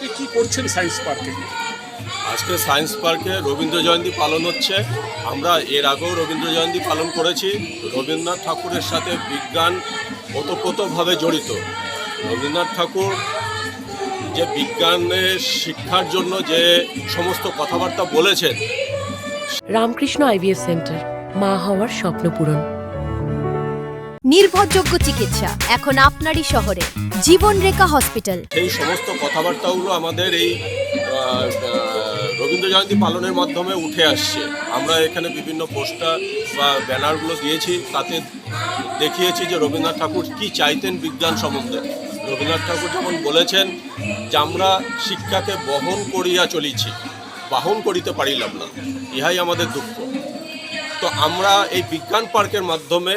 আজকে কি করছেন সায়েন্স পার্কে? আজকে সায়েন্স পার্কে রবীন্দ্র জয়ন্তী পালন হচ্ছে। আমরা এর আগেও রবীন্দ্র জয়ন্তী পালন করেছি। রবীন্দ্রনাথ ঠাকুরের সাথে বিজ্ঞান ওতপ্রোতভাবে জড়িত। রবীন্দ্রনাথ ঠাকুর যে বিজ্ঞানের শিক্ষার জন্য যে সমস্ত কথাবার্তা বলেছেন, রামকৃষ্ণ আইভিএফ সেন্টার, মা হওয়ার স্বপ্ন পূরণ। নির্ভরযোগ্য চিকিৎসা এখন আপনারই শহরে, জীবনরেখা হসপিটাল। সেই সমস্ত কথাবার্তাগুলো আমাদের এই রবীন্দ্র জয়ন্তী পালনের মাধ্যমে উঠে আসছে। আমরা এখানে বিভিন্ন পোস্টার বা ব্যানারগুলো দিয়েছি, তাতে দেখিয়েছি যে রবীন্দ্রনাথ ঠাকুর কী চাইতেন বিজ্ঞান সম্বন্ধে। রবীন্দ্রনাথ ঠাকুর যেমন বলেছেন যে আমরা শিক্ষাকে বহন করিয়া চলিছি, বাহন করিতে পারিলাম না, ইহাই আমাদের দুঃখ। তো আমরা এই বিজ্ঞান পার্কের মাধ্যমে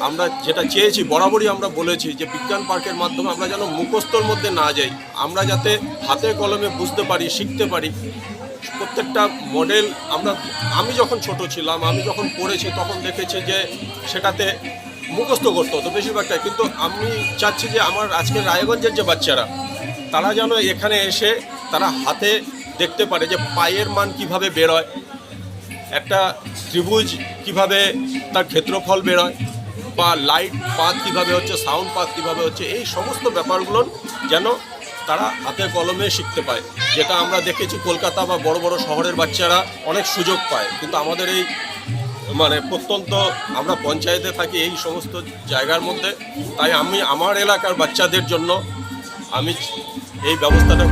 আমরা যেটা চেয়েছি, বরাবরই আমরা বলেছি যে বিজ্ঞান পার্কের মাধ্যমে আমরা যেন মুখস্থর মধ্যে না যাই, আমরা যাতে হাতে কলমে বুঝতে পারি, শিখতে পারি। প্রত্যেকটা মডেল আমি যখন ছোট ছিলাম, আমি যখন পড়েছি তখন দেখেছি যে সেটাতে মুখস্থ করতে হতো বেশিরভাগটাই। কিন্তু আমি চাচ্ছি যে আমার আজকের রায়গঞ্জের যে বাচ্চারা, তারা যেন এখানে এসে তারা হাতে দেখতে পারে যে পায়ের মান কিভাবে বেরোয়, একটা ত্রিভুজ কিভাবে তার ক্ষেত্রফল বেরোয়, বা লাইট পাথ কীভাবে হচ্ছে, সাউন্ড পাথ কীভাবে হচ্ছে, এই সমস্ত ব্যাপারগুলো যেন তারা হাতে কলমে শিখতে পায়। যেটা আমরা দেখেছি কলকাতা বা বড় বড় শহরের বাচ্চারা অনেক সুযোগ পায়, কিন্তু আমাদের এই প্রত্যন্ত আমরা পঞ্চায়েতে থাকি এই সমস্ত জায়গার মধ্যে। তাই আমি আমার এলাকার বাচ্চাদের জন্য আমি এই ব্যবস্থাটা